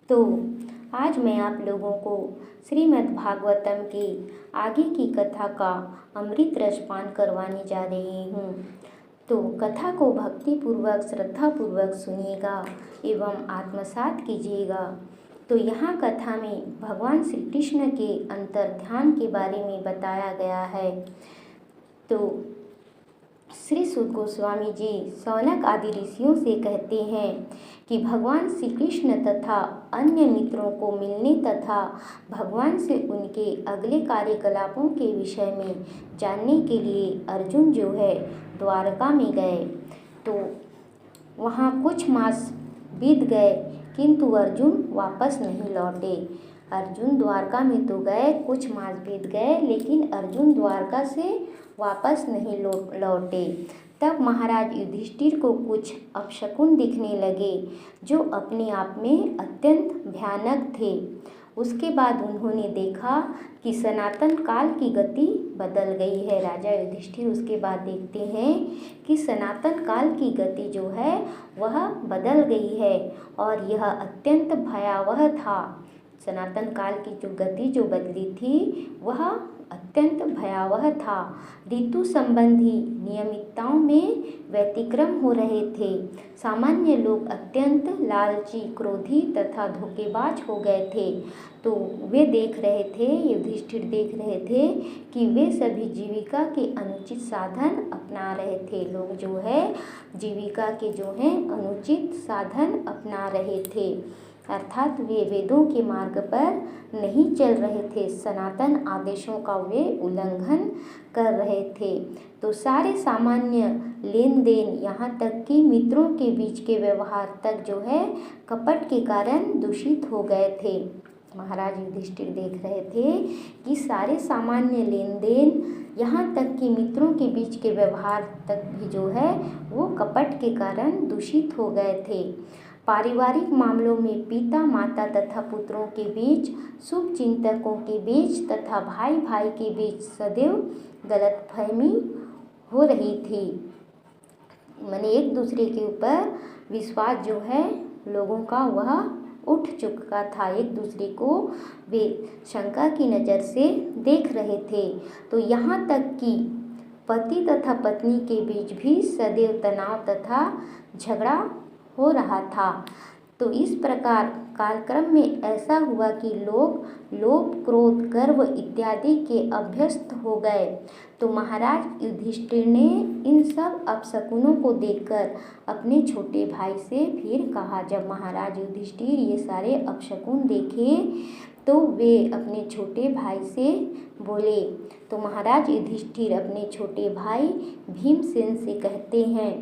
तो आज मैं आप लोगों को श्रीमद् भागवतम की आगे की कथा का अमृत रसपान करवाने जा रही हूँ। तो कथा को भक्तिपूर्वक श्रद्धापूर्वक सुनिएगा एवं आत्मसात कीजिएगा। तो यहाँ कथा में भगवान श्री कृष्ण के अंतर ध्यान के बारे में बताया गया है। तो श्री सुत गोस्वामी जी सौनक आदि ऋषियों से कहते हैं कि भगवान श्री कृष्ण तथा अन्य मित्रों को मिलने तथा भगवान से उनके अगले कार्यकलापों के विषय में जानने के लिए अर्जुन जो है द्वारका में गए। तो वहाँ कुछ मास बीत गए किंतु अर्जुन वापस नहीं लौटे। अर्जुन द्वारका में तो गए, कुछ मास बीत गए, लेकिन अर्जुन द्वारका से वापस नहीं लौटे। तब महाराज युधिष्ठिर को कुछ अपशकुन दिखने लगे जो अपने आप में अत्यंत भयानक थे। उसके बाद उन्होंने देखा कि सनातन काल की गति बदल गई है। राजा युधिष्ठिर उसके बाद देखते हैं कि सनातन काल की गति जो है वह बदल गई है और यह अत्यंत भयावह था। सनातन काल की जो गति जो बदली थी वह अत्यंत भयावह था। ऋतु संबंधी नियमितताओं में व्यतिक्रम हो रहे थे। सामान्य लोग अत्यंत लालची, क्रोधी तथा धोखेबाज हो गए थे। तो वे देख रहे थे, युधिष्ठिर देख रहे थे कि वे सभी जीविका के अनुचित साधन अपना रहे थे। लोग जो है जीविका के जो है अनुचित साधन अपना रहे थे, अर्थात वे वेदों के मार्ग पर नहीं चल रहे थे, सनातन आदेशों का वे उल्लंघन कर रहे थे। तो सारे सामान्य लेन देन यहाँ तक कि मित्रों के बीच के व्यवहार तक जो है कपट के कारण दूषित हो गए थे। महाराज युधिष्ठिर देख रहे थे कि सारे सामान्य लेन देन यहाँ तक कि मित्रों के बीच के व्यवहार तक भी जो है वो कपट के कारण दूषित हो गए थे। पारिवारिक मामलों में पिता माता तथा पुत्रों के बीच, शुभ चिंतकों के बीच तथा भाई भाई के बीच सदैव गलतफहमी हो रही थी। माने एक दूसरे के ऊपर विश्वास जो है लोगों का वह उठ चुका था। एक दूसरे को वे शंका की नज़र से देख रहे थे। तो यहाँ तक कि पति तथा पत्नी के बीच भी सदैव तनाव तथा झगड़ा हो रहा था। तो इस प्रकार कालक्रम में ऐसा हुआ कि लोग लोभ, क्रोध, गर्व इत्यादि के अभ्यस्त हो गए। तो महाराज युधिष्ठिर ने इन सब अपशकुनों को देखकर अपने छोटे भाई से फिर कहा। जब महाराज युधिष्ठिर ये सारे अपशकुन देखे तो वे अपने छोटे भाई से बोले। तो महाराज युधिष्ठिर अपने छोटे भाई भीमसेन से कहते हैं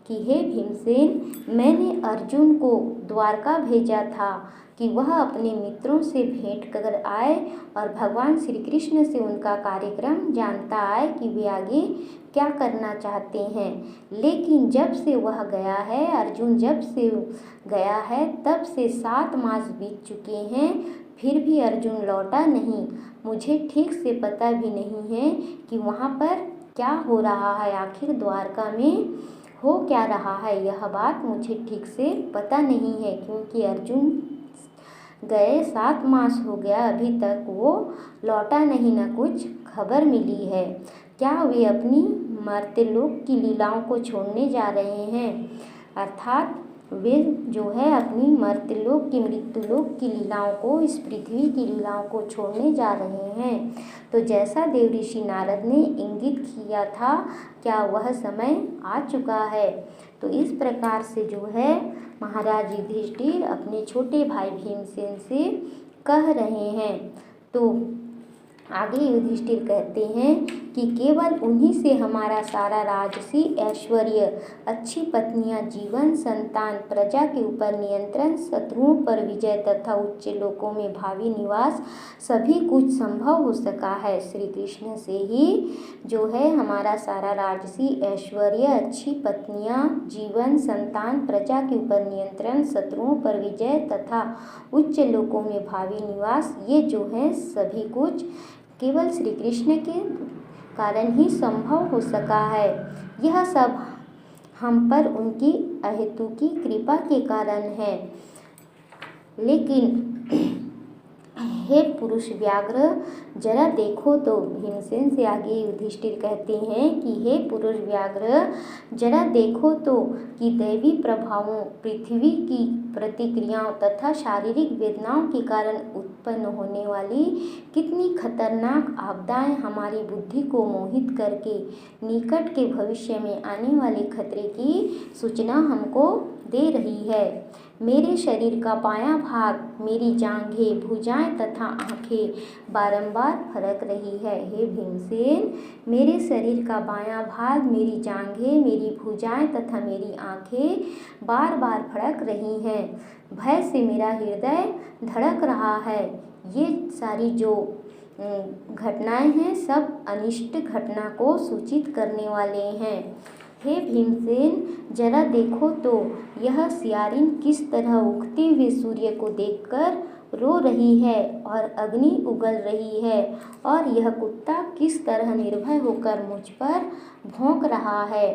कि हे भीमसेन, मैंने अर्जुन को द्वारका भेजा था कि वह अपने मित्रों से भेंट कर आए और भगवान श्री कृष्ण से उनका कार्यक्रम जानता आए कि वे आगे क्या करना चाहते हैं। लेकिन जब से वह गया है, अर्जुन जब से गया है तब से 7 मास बीत चुके हैं, फिर भी अर्जुन लौटा नहीं। मुझे ठीक से पता भी नहीं है कि वहाँ पर क्या हो रहा है, आखिर द्वारका में हो क्या रहा है, यह बात मुझे ठीक से पता नहीं है, क्योंकि अर्जुन गए 7 मास हो गया, अभी तक वो लौटा नहीं, न कुछ खबर मिली है। क्या वे अपनी मर्त्यलोक की लीलाओं को छोड़ने जा रहे हैं, अर्थात वे जो है अपनी मर्त्यलोक की मृत्युलोक की लीलाओं को, इस पृथ्वी की लीलाओं को छोड़ने जा रहे हैं। तो जैसा देवऋषि नारद ने इंगित किया था, क्या वह समय आ चुका है। तो इस प्रकार से जो है महाराज युधिष्ठिर अपने छोटे भाई भीमसेन से कह रहे हैं। तो आगे युधिष्ठिर कहते हैं कि केवल उन्हीं से हमारा सारा राजसी ऐश्वर्य, अच्छी पत्नियां, जीवन, संतान, प्रजा के ऊपर नियंत्रण, शत्रुओं पर विजय तथा उच्च लोकों में भावी निवास सभी कुछ संभव हो सका है। श्री कृष्ण से ही जो है हमारा सारा राजसी ऐश्वर्य, अच्छी पत्नियां, जीवन, संतान, प्रजा के ऊपर नियंत्रण, शत्रुओं पर विजय तथा उच्च लोकों में भावी निवास, ये जो है सभी कुछ केवल श्री कृष्ण के कारण ही संभव हो सका है। यह सब हम पर उनकी अहेतुकी कृपा के कारण है। लेकिन हे पुरुष व्याघ्र, जरा देखो तो। भीमसेन से आगे युधिष्ठिर कहते हैं कि हे पुरुष व्याघ्र, जरा देखो तो कि दैवी प्रभावों, पृथ्वी की प्रतिक्रियाओं तथा शारीरिक वेदनाओं के कारण उत्पन्न होने वाली कितनी खतरनाक आपदाएं हमारी बुद्धि को मोहित करके निकट के भविष्य में आने वाले खतरे की सूचना हमको दे रही है। मेरे शरीर का बायां भाग, मेरी जांघें, भुजाएं तथा आंखें बारंबार फड़क रही है। हे भीमसेन, मेरे शरीर का बायां भाग, मेरी जांघें, मेरी भुजाएं तथा मेरी आंखें बार बार फड़क रही हैं। भय से मेरा हृदय धड़क रहा है। ये सारी जो घटनाएं हैं सब अनिष्ट घटना को सूचित करने वाले हैं। हे भीमसेन, जरा देखो तो यह सियारिन किस तरह उगते हुए सूर्य को देखकर रो रही है और अग्नि उगल रही है, और यह कुत्ता किस तरह निर्भय होकर मुझ पर भौंक रहा है।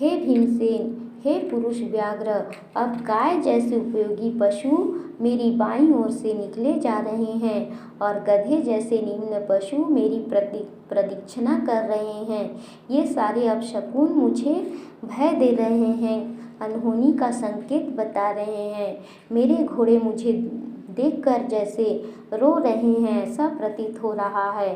हे भीमसेन, हे पुरुष व्याघ्र, अब गाय जैसे उपयोगी पशु मेरी बाईं ओर से निकले जा रहे हैं और गधे जैसे निम्न पशु मेरी प्रदक्षिणा कर रहे हैं। ये सारे अपशकुन मुझे भय दे रहे हैं, अनहोनी का संकेत बता रहे हैं। मेरे घोड़े मुझे देखकर जैसे रो रहे हैं ऐसा प्रतीत हो रहा है।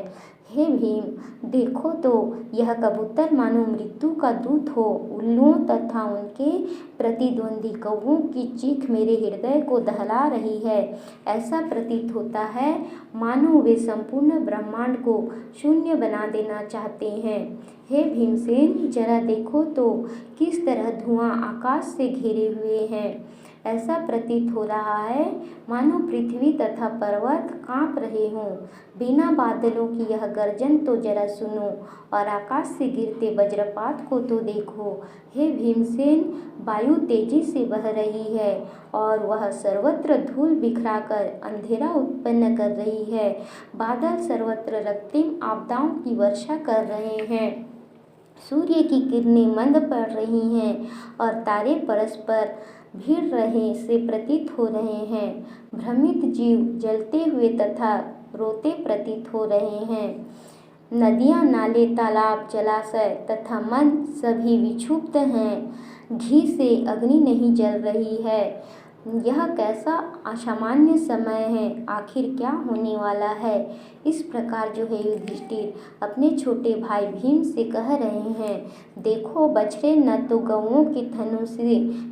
हे भीम, देखो तो यह कबूतर मानो मृत्यु का दूत हो। उल्लुओं तथा उनके प्रतिद्वंदी कौवों की चीख मेरे हृदय को दहला रही है। ऐसा प्रतीत होता है मानो वे संपूर्ण ब्रह्मांड को शून्य बना देना चाहते हैं। हे भीमसेन, जरा देखो तो किस तरह धुआं आकाश से घेरे हुए हैं। ऐसा प्रतीत हो रहा है मानो पृथ्वी तथा पर्वत कांप रहे हों। बिना बादलों की यह गर्जन तो जरा सुनो, और आकाश से गिरते वज्रपात को तो देखो। हे भीमसेन, वायु तेजी से बह रही है और वह सर्वत्र धूल बिखराकर अंधेरा उत्पन्न कर रही है। बादल सर्वत्र रक्तिम आपदाओं की वर्षा कर रहे हैं। सूर्य की किरणें मंद पड़ रही हैं और तारे परस्पर भिड़ रहे से प्रतीत हो रहे हैं। भ्रमित जीव जलते हुए तथा रोते प्रतीत हो रहे हैं। नदियाँ, नाले, तालाब, जलाशय तथा मन सभी विक्षुब्ध हैं। घी से अग्नि नहीं जल रही है। यह कैसा असामान्य समय है, आखिर क्या होने वाला है। इस प्रकार जो है युधिष्ठिर अपने छोटे भाई भीम से कह रहे हैं। देखो, बछड़े न तो गौओं के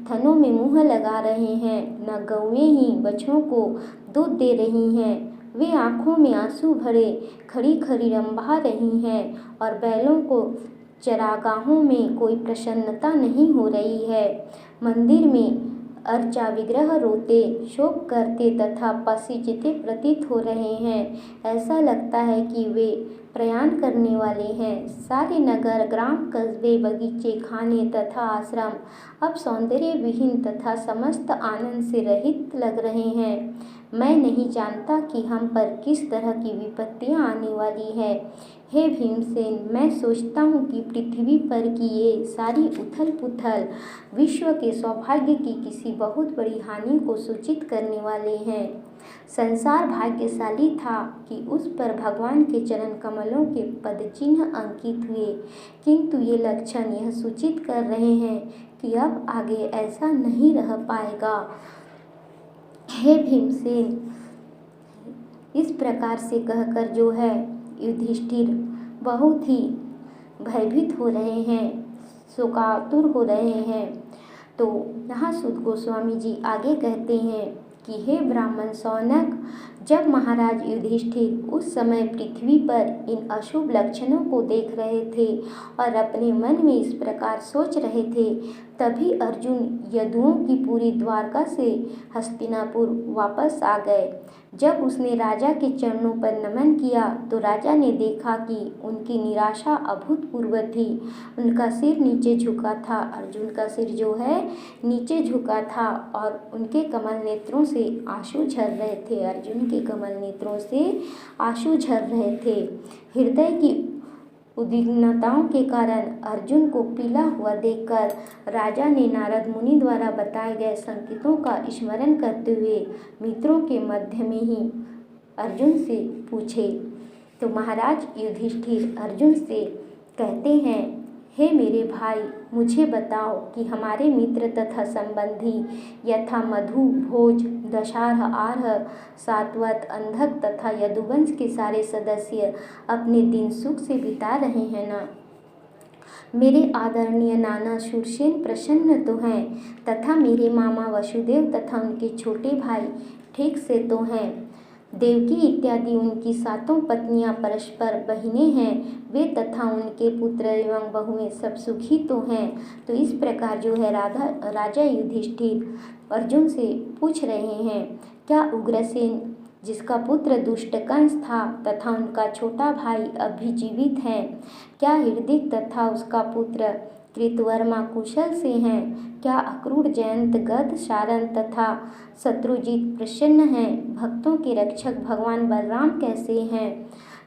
थनों में मुँह लगा रहे हैं, न गौएं ही बछड़ों को दूध दे रही हैं। वे आँखों में आंसू भरे खड़ी खड़ी रंभा रही हैं और बैलों को चरागाहों में कोई प्रसन्नता नहीं हो रही है। मंदिर में अर्चा विग्रह रोते, शोक करते तथा पसीजते प्रतीत हो रहे हैं। ऐसा लगता है कि वे प्रयाण करने वाले हैं। सारे नगर, ग्राम, कस्बे, बगीचे, खाने तथा आश्रम अब सौंदर्य विहीन तथा समस्त आनंद से रहित लग रहे हैं। मैं नहीं जानता कि हम पर किस तरह की विपत्तियां आने वाली है। हे भीमसेन, मैं सोचता हूँ कि पृथ्वी पर की ये सारी उथल पुथल विश्व के सौभाग्य की किसी बहुत बड़ी हानि को सूचित करने वाले हैं। संसार भाग्यशाली था कि उस पर भगवान के चरण कमलों के पदचिन्ह अंकित हुए, किंतु ये लक्षण यह सूचित कर रहे हैं कि अब आगे ऐसा नहीं रह पाएगा। हे भीमसेन, इस प्रकार से कहकर जो है युधिष्ठिर बहुत ही भयभीत हो रहे हैं, शोकातुर हो रहे हैं। तो यहाँ सूत गोस्वामी जी आगे कहते हैं कि हे ब्राह्मण शौनक, जब महाराज युधिष्ठिर उस समय पृथ्वी पर इन अशुभ लक्षणों को देख रहे थे और अपने मन में इस प्रकार सोच रहे थे, तभी अर्जुन यदुओं की पूरी द्वारका से हस्तिनापुर वापस आ गए। जब उसने राजा के चरणों पर नमन किया तो राजा ने देखा कि उनकी निराशा अभूतपूर्व थी। उनका सिर नीचे झुका था, अर्जुन का सिर जो है नीचे झुका था और उनके कमल नेत्रों से आंसू झर रहे थे। अर्जुन के कमल नेत्रों से आंसू झर रहे थे। हृदय की उद्विग्नताओं के कारण अर्जुन को पीला हुआ देखकर राजा ने नारद मुनि द्वारा बताए गए संकेतों का स्मरण करते हुए मित्रों के मध्य में ही अर्जुन से पूछे। तो महाराज युधिष्ठिर अर्जुन से कहते हैं, हे मेरे भाई, मुझे बताओ कि हमारे मित्र तथा संबंधी यथा मधु, भोज, दशार्ह, आर्ह, सात्वत, अंधक तथा यदुवंश के सारे सदस्य अपने दिन सुख से बिता रहे हैं ना। मेरे आदरणीय नाना शूरसेन प्रसन्न तो हैं तथा मेरे मामा वसुदेव तथा उनके छोटे भाई ठीक से तो हैं। देवकी इत्यादि उनकी 7 पत्नियां परस्पर बहिनें हैं, वे तथा उनके पुत्र एवं बहुएं सब सुखी तो हैं। तो इस प्रकार जो है राजा युधिष्ठिर अर्जुन से पूछ रहे हैं, क्या उग्रसेन जिसका पुत्र दुष्टकंस था तथा उनका छोटा भाई अभी जीवित है, क्या हृदिक तथा उसका पुत्र कृतवर्मा कुशल से हैं, क्या अक्रूर, जयंत, गद, शारन तथा शत्रुजीत प्रसन्न हैं, भक्तों के रक्षक भगवान बलराम कैसे हैं,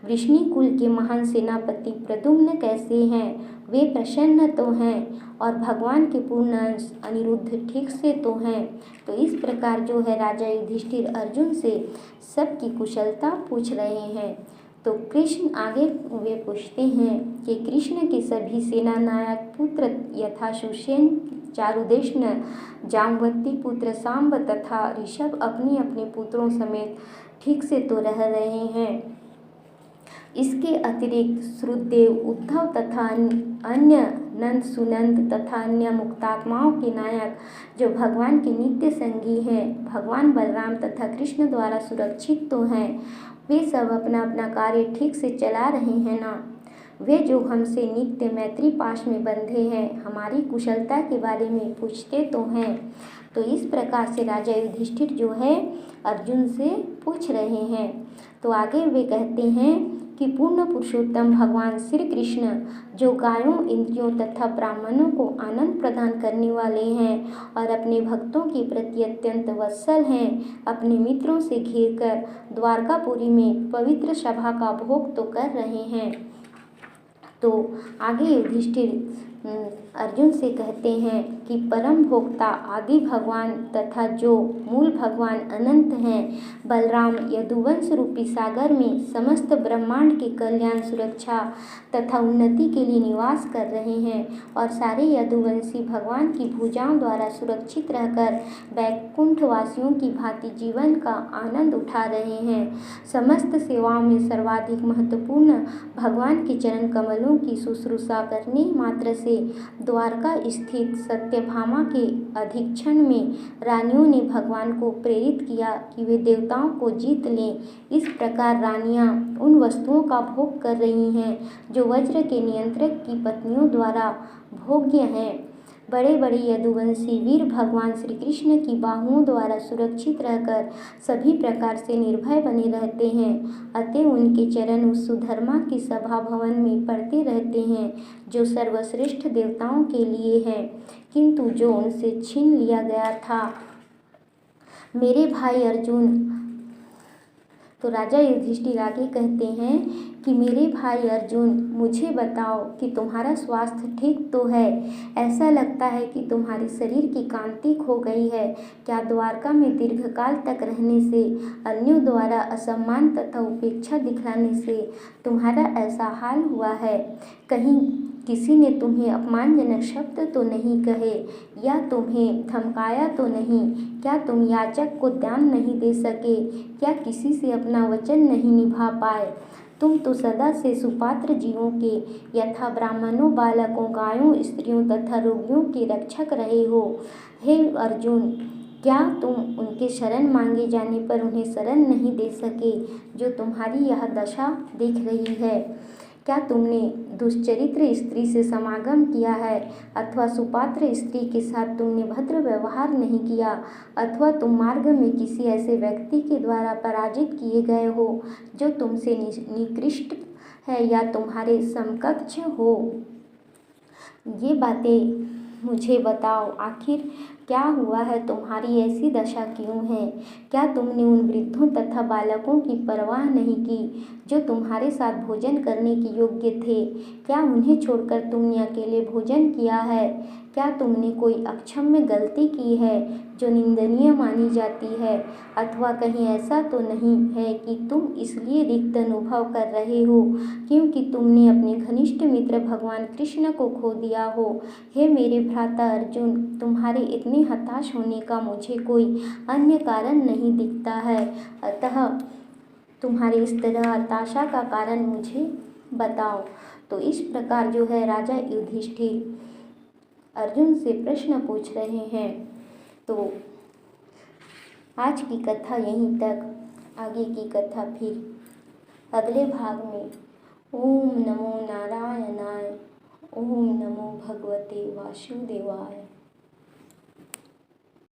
वृष्णि कुल के महान सेनापति प्रद्युम्न कैसे हैं, वे प्रसन्न तो हैं, और भगवान के पूर्ण अंश अनिरुद्ध ठीक से तो हैं। तो इस प्रकार जो है राजा युधिष्ठिर अर्जुन से सबकी कुशलता पूछ रहे हैं। तो कृष्ण आगे वे पूछते हैं कि कृष्ण के सभी सेना नायक पुत्र यथा सुसेन, चारुदेशन, जाम्बवती पुत्र सांब तथा ऋषभ अपने अपने पुत्रों समेत ठीक से तो रह रहे हैं। इसके अतिरिक्त श्रुतदेव, उद्धव तथा अन्य नंद, सुनंद तथा अन्य मुक्तात्माओं के नायक जो भगवान के नित्य संगी हैं, भगवान बलराम तथा कृष्ण द्वारा सुरक्षित तो हैं, वे सब अपना अपना कार्य ठीक से चला रहे हैं ना। वे जो हमसे नित्य मैत्री पाश में बंधे हैं, हमारी कुशलता के बारे में पूछते तो हैं। तो इस प्रकार से राजा युधिष्ठिर जो है अर्जुन से पूछ रहे हैं। तो आगे वे कहते हैं कि पूर्ण पुरुषोत्तम भगवान श्री कृष्ण जो गायों, इंद्रियों तथा ब्राह्मणों को आनंद प्रदान करने वाले हैं और अपने भक्तों के प्रति अत्यंत वत्सल हैं, अपने मित्रों से घेरकर द्वारकापुरी में पवित्र सभा का भोग तो कर रहे हैं। तो आगे युधिष्ठिर अर्जुन से कहते हैं कि परम भोक्ता आदि भगवान तथा जो मूल भगवान अनंत हैं, बलराम यदुवंश रूपी सागर में समस्त ब्रह्मांड के कल्याण, सुरक्षा तथा उन्नति के लिए निवास कर रहे हैं और सारे यदुवंशी भगवान की भुजाओं द्वारा सुरक्षित रहकर वैकुंठ वासियों की भांति जीवन का आनंद उठा रहे हैं। समस्त सेवाओं में सर्वाधिक महत्वपूर्ण भगवान के चरण कमलों की शुश्रूषा करने मात्र से द्वारका स्थित सत्यभामा के अधीक्षण में रानियों ने भगवान को प्रेरित किया कि वे देवताओं को जीत लें। इस प्रकार रानियां उन वस्तुओं का भोग कर रही हैं जो वज्र के नियंत्रक की पत्नियों द्वारा भोग्य हैं। बड़े बड़े यदुवंशी वीर भगवान श्री कृष्ण की बाहुओं द्वारा सुरक्षित रहकर सभी प्रकार से निर्भय बने रहते हैं। अतः उनके चरण उस सुधर्मा की सभा भवन में पड़ते रहते हैं जो सर्वश्रेष्ठ देवताओं के लिए है, किंतु जो उनसे छीन लिया गया था। मेरे भाई अर्जुन, तो राजा युधिष्ठिर आगे कहते हैं कि मेरे भाई अर्जुन, मुझे बताओ कि तुम्हारा स्वास्थ्य ठीक तो है। ऐसा लगता है कि तुम्हारे शरीर की कांति खो गई है। क्या द्वारका में दीर्घकाल तक रहने से, अन्यों द्वारा असम्मान तथा उपेक्षा दिखलाने से तुम्हारा ऐसा हाल हुआ है? कहीं किसी ने तुम्हें अपमानजनक शब्द तो नहीं कहे या तुम्हें धमकाया तो नहीं? क्या तुम याचक को दान नहीं दे सके? क्या किसी से अपना वचन नहीं निभा पाए? तुम तो सदा से सुपात्र जीवों के यथा ब्राह्मणों, बालकों, गायों, स्त्रियों तथा रोगियों के रक्षक रहे हो। हे अर्जुन, क्या तुम उनके शरण मांगे जाने पर उन्हें शरण नहीं दे सके जो तुम्हारी यह दशा देख रही है? क्या तुमने दुष्चरित्र स्त्री से समागम किया है, अथवा सुपात्र स्त्री के साथ तुमने भद्र व्यवहार नहीं किया, अथवा तुम मार्ग में किसी ऐसे व्यक्ति के द्वारा पराजित किए गए हो जो तुमसे निकृष्ट है या तुम्हारे समकक्ष हो? ये बातें मुझे बताओ। आखिर क्या हुआ है, तुम्हारी ऐसी दशा क्यों है? क्या तुमने उन वृद्धों तथा बालकों की परवाह नहीं की जो तुम्हारे साथ भोजन करने के योग्य थे? क्या उन्हें छोड़कर तुमने अकेले भोजन किया है? क्या तुमने कोई अक्षम्य गलती की है जो निंदनीय मानी जाती है? अथवा कहीं ऐसा तो नहीं है कि तुम इसलिए रिक्त अनुभव कर रहे हो क्योंकि तुमने अपने घनिष्ठ मित्र भगवान कृष्ण को खो दिया हो? हे मेरे भ्राता अर्जुन, तुम्हारे इतने हताश होने का मुझे कोई अन्य कारण नहीं दिखता है, अतः तुम्हारी इस तरह हताशा का कारण मुझे बताओ। तो इस प्रकार जो है राजा युधिष्ठिर अर्जुन से प्रश्न पूछ रहे हैं। तो आज की कथा यहीं तक, आगे की कथा फिर अगले भाग में। ओम नमो नारायणाय। ओम नमो भगवते वासुदेवाय।